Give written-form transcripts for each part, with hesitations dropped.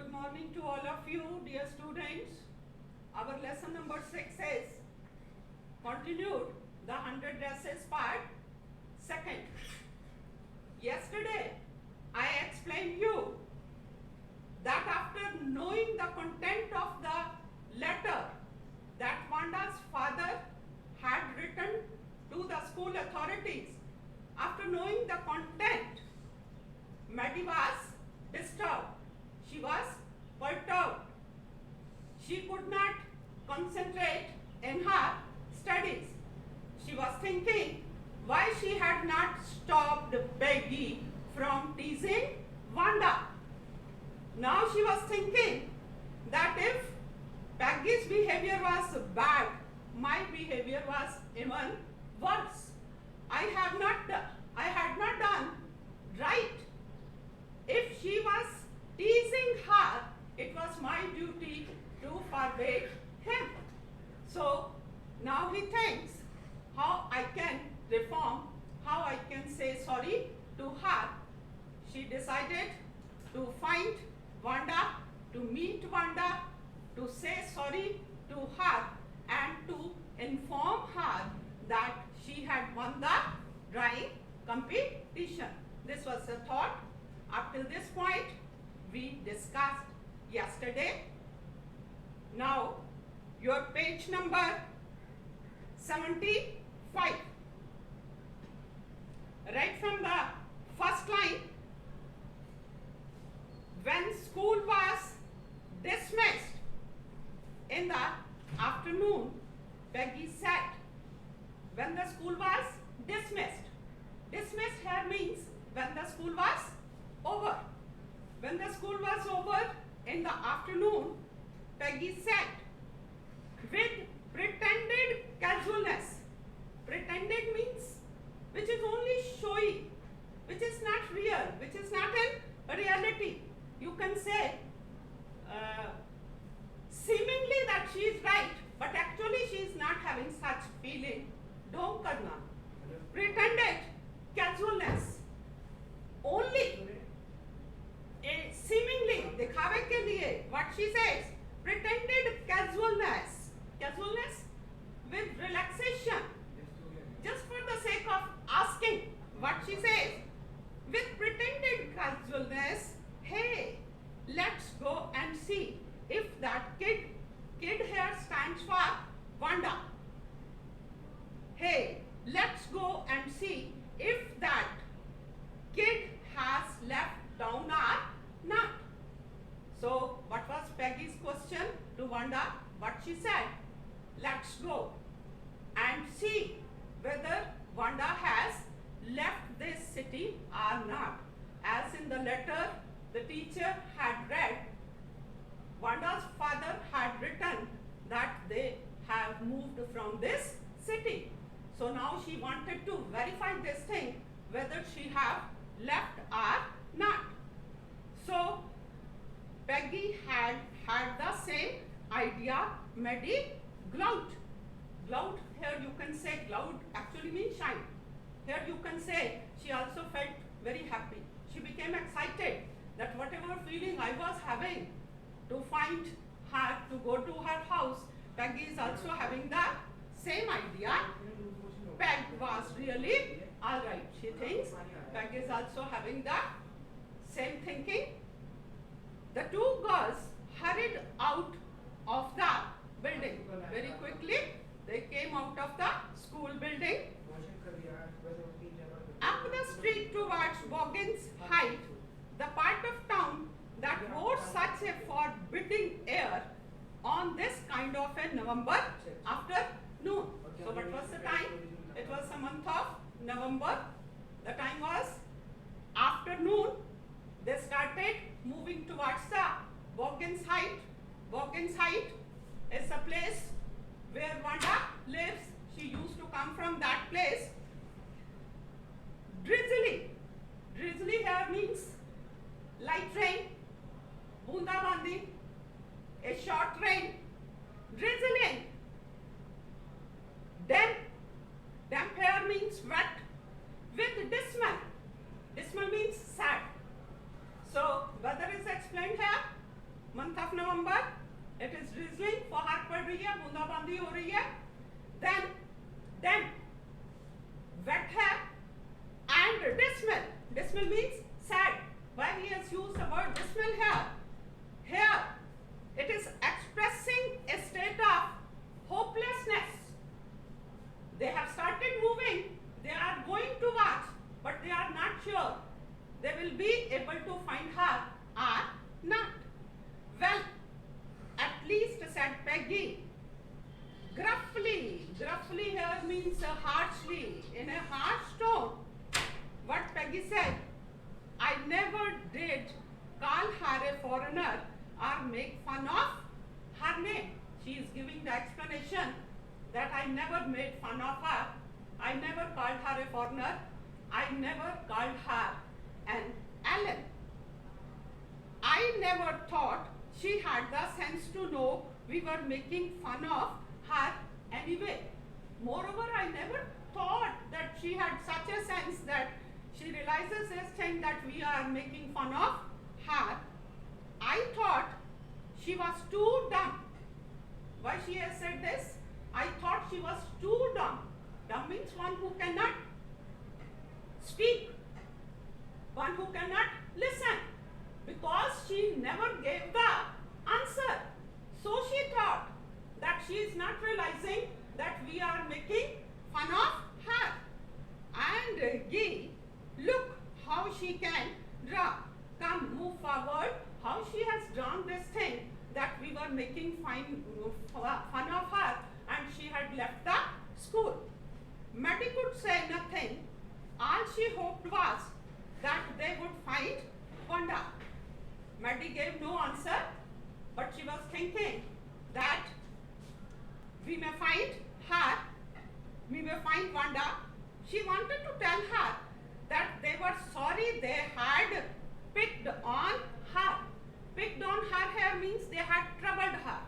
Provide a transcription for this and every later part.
Good morning to all of you, dear students. Our lesson number 6 is continued the 100 dresses part second. Yesterday, I explained you that after knowing the content of the letter that Vanda's father had written to the school authorities, after knowing the content, Maddie was disturbed. She was perturbed. She could not concentrate in her studies. She was thinking why she had not stopped Peggy from teasing Vanda. Now she was thinking that if Peggy's behavior was bad, my behavior was even worse. I had not done right. If she was teasing her, it was my duty to forbid him. So now he thinks how I can reform, how I can say sorry to her. She decided to find Vanda, to meet Vanda, to say sorry to her and to inform her that she had won the drawing competition. This was the thought. Up till this point, we discussed yesterday. Now, your page number 75. Right from the first line, when school was dismissed in the afternoon, Peggy said, when the school was dismissed. Dismissed here means when the school was over. When the school was over in the afternoon, Peggy said, with pretended casualness. Pretended means which is only showy, which is not real, which is not in reality. You can say seemingly that she is right, but actually she is not having such feeling. Don't karna. Pretended casualness. Only seemingly दिखावे के लिए what she says, pretended casualness. Casualness with relaxation, just for the sake of asking what she says. With pretended casualness, hey, let's go and see if that kid here stands for Vanda. Hey, let's go and see if that kid has left down or not. So, what was Peggy's question to Vanda? What she said? Let's go and see whether Vanda has left this city or not. As in the letter the teacher had read, Vanda's father had written that they have moved from this city. So now she wanted to verify this thing, whether she have left or not. So Peggy had the same idea, Maddie glout. Glout, here you can say glout actually means shine. Here you can say she also felt very happy. She became excited that whatever feeling I was having to find her, to go to her house, Peggy is also having the same idea. Peg was really alright. She thinks Peg is also having the same thinking. The two girls hurried out of the building. Very quickly, they came out of the school building. Up the street towards Boggins Height, the part of town that wore such a forbidding air on this kind of a November afternoon. So what was the time? It was the month of November. The time was afternoon. They started moving towards the Boggins Height. Boggins Height is a place where Vanda lives. She used to come from that place. Drizzly. Drizzly here means light rain, bunda bandi, a short rain, drizzling. Damp. Damp here means wet. With dismal. Dismal means sad. So weather is explained here. of November. It is drizzling, फुहार पड़ रही है, बूंदाबांदी हो रही है. Then wet है and dismal. Dismal means sad. Why he has used the word dismal here? Here it is expressing a state of hopelessness. They have started moving. They are going to watch, but they are not sure they will be able to find her or not. Well, at least, said Peggy, gruffly. Gruffly here means harshly, in a harsh tone. What Peggy said, I never did call her a foreigner or make fun of her name. She is giving the explanation that I never made fun of her. I never called her a foreigner. I never called her an alien. I never thought she had the sense to know we were making fun of her anyway. Moreover, I never thought that she had such a sense that she realizes this thing that we are making fun of her. I thought she was too dumb. Why she has said this? I thought she was too dumb. Dumb means one who cannot speak, one who cannot listen, because she never gave the answer. So she thought that she is not realizing that we are making fun of her. And ye, look how she can draw. Come, move forward. How she has drawn this thing that we were making fun of her, and she had left the school. Maddie could say nothing. All she hoped was that they would find Wanda. Maddie gave no answer, but she was thinking that we may find her, we may find Wanda. She wanted to tell her that they were sorry they had picked on her. Picked on her here means they had troubled her.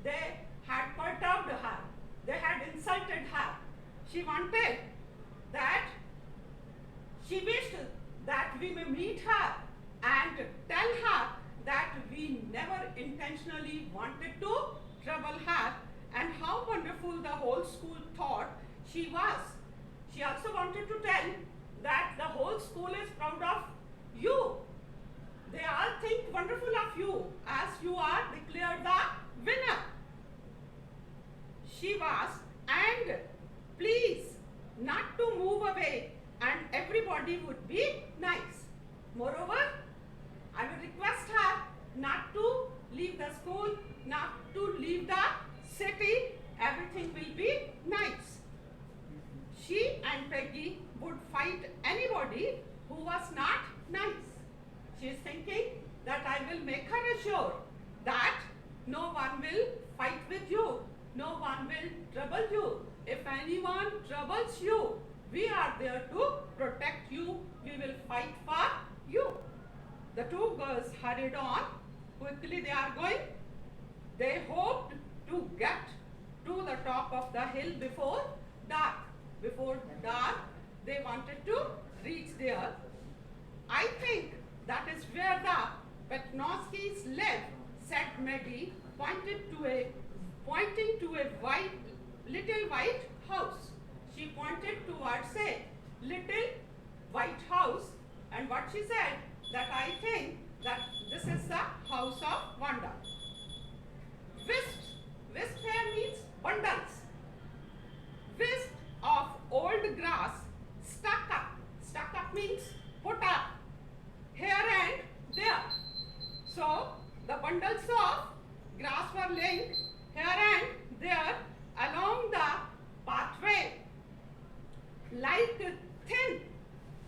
They had perturbed her. They had insulted her. She wanted that, she wished that we may meet her and tell her that we never intentionally wanted to trouble her, and how wonderful the whole school thought she was. She also wanted to tell that the whole school is proud of you. They all think wonderful of you as you are declared the winner. She was, and please not to move away, and everybody would be nice. Moreover, I will request her not to leave the school, not to leave the city. Everything will be nice. She and Peggy would fight anybody who was not nice. She is thinking that I will make her assure that no one will fight with you, no one will trouble you. If anyone troubles you, we are there to protect you. We will fight for you. The two girls hurried on. Quickly they are going. They hoped to get to the top of the hill before dark. Before dark, they wanted to reach there. I think that is where the Petnowskis live, said Maggie, pointing to a little white house. She pointed towards a little white house, and what she said, that I think that this is the house of Wanda. Wisp here means bundles. Wisp of old grass stuck up. Stuck up means put up here and there. So the bundles of grass were laying here and there along the pathway like thin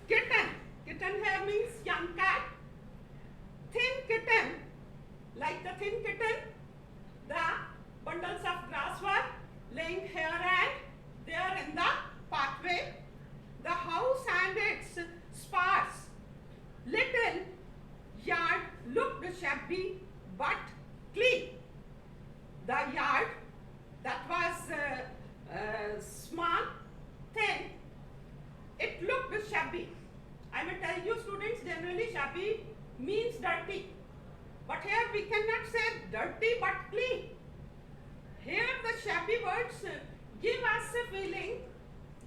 kitten. Kitten here means young cat. Thin kitten, like the thin kitten, the bundles of grass were laying here and there in the pathway. The house and its sparse little yard looked shabby but clean. The yard that was small, thin, it looked shabby. I may tell you students, generally shabby means dirty. But here we cannot say dirty but clean. Here the shabby words give us a feeling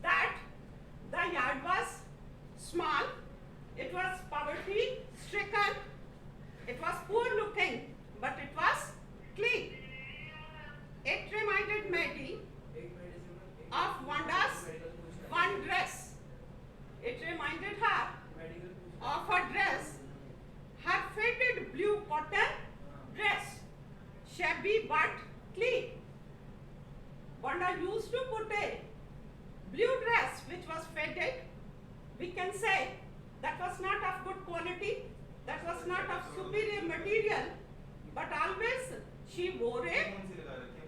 that the yard was small, it was poverty stricken, it was poor looking, but it was clean. It reminded Maddie of Wanda's one dress. It reminded her of her dress, her faded blue cotton dress, shabby but clean. Wanda used to put a blue dress which was faded. We can say that was not of good quality, that was not of superior material, but always she wore a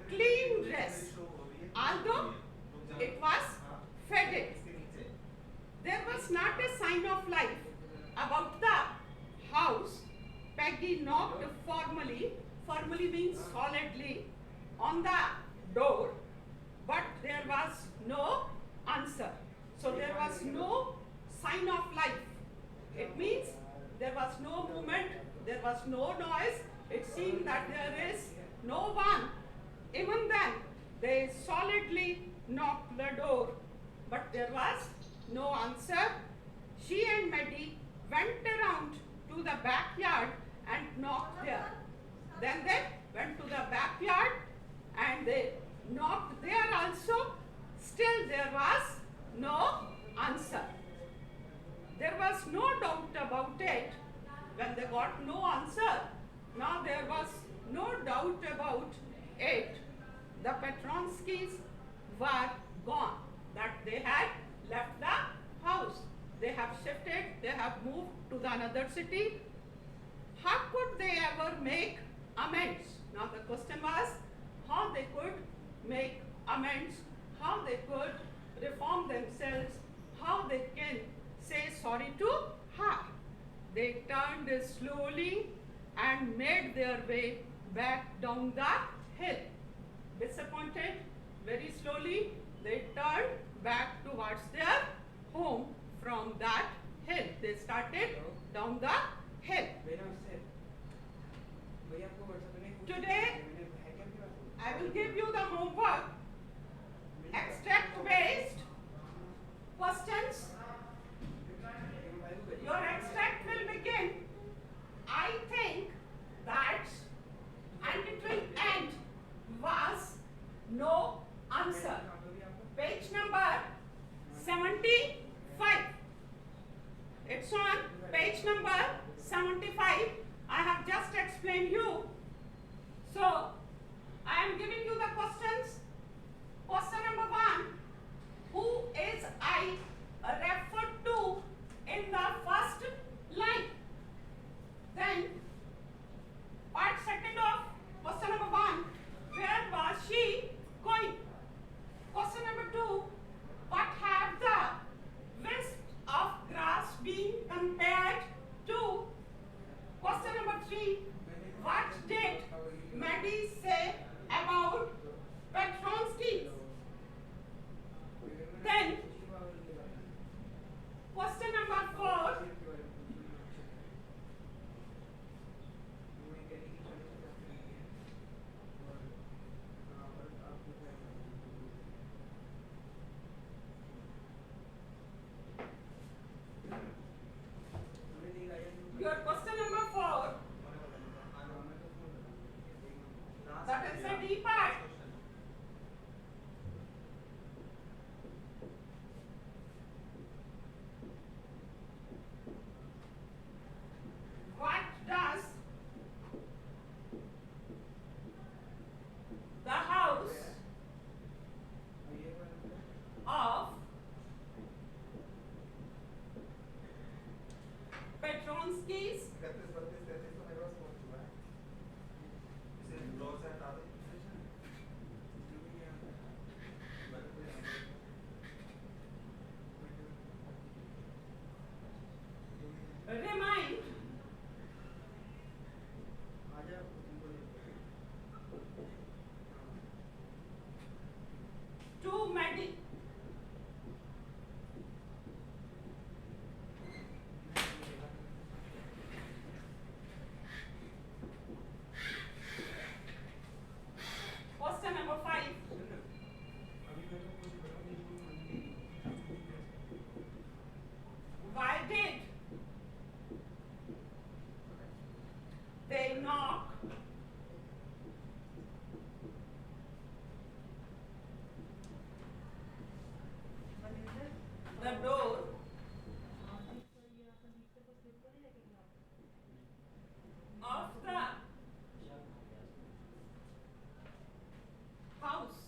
clean dress, although it was faded. There was not a sign of life about the house. Peggy knocked formally means solidly, on the door, but there was no answer. So there was no sign of life. It means there was no movement, there was no noise. It seemed that there is no one. Even then, they solidly knocked the door, but there was no answer. She and Maddie went around to the backyard and knocked there. Then they went to the backyard and they knocked there also. Still there was no answer. There was no doubt about it. When they got no answer, now there was no doubt about it. The Petronskis were gone, that they had left the house. They have shifted, they have moved to the another city. How could they ever make amends? Now the question was how they could make amends, how they could reform themselves, how they can say sorry to her. They turned slowly and made their way back down the hill. Disappointed, very slowly they turned back towards their home from that hill. They started down the hill. Today I will give you the homework, extract based questions. Your extract will begin, I think that, and it will end was no answer. Page number 75. It's on page number 75. I have just explained you. So I am giving you the questions. Question number 1. Who is I referred to in the first line? Then part second of question number 1. Where was she going? Question number 2. What have the wisp of grass been compared to? Question number 3. What did Maddie say about Petronskis? Then question number 4. Your question number 4, that is the D part. What does the house of Petronskis remind to Maddie? knock, the door, of the house.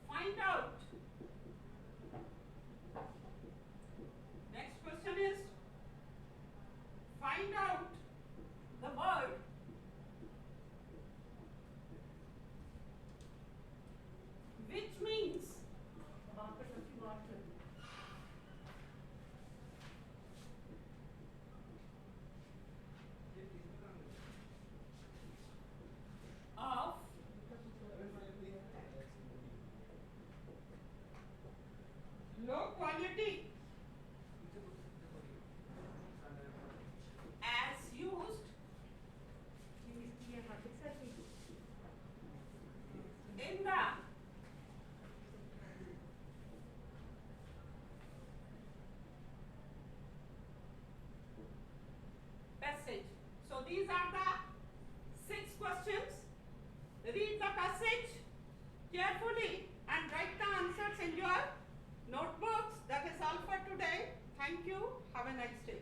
Find out. Next question is, find out the word which means of low quality as used in the passage. So these are the 6 questions. Read the passage carefully and write the answers in your notebooks. That is all for today. Thank you. Have a nice day.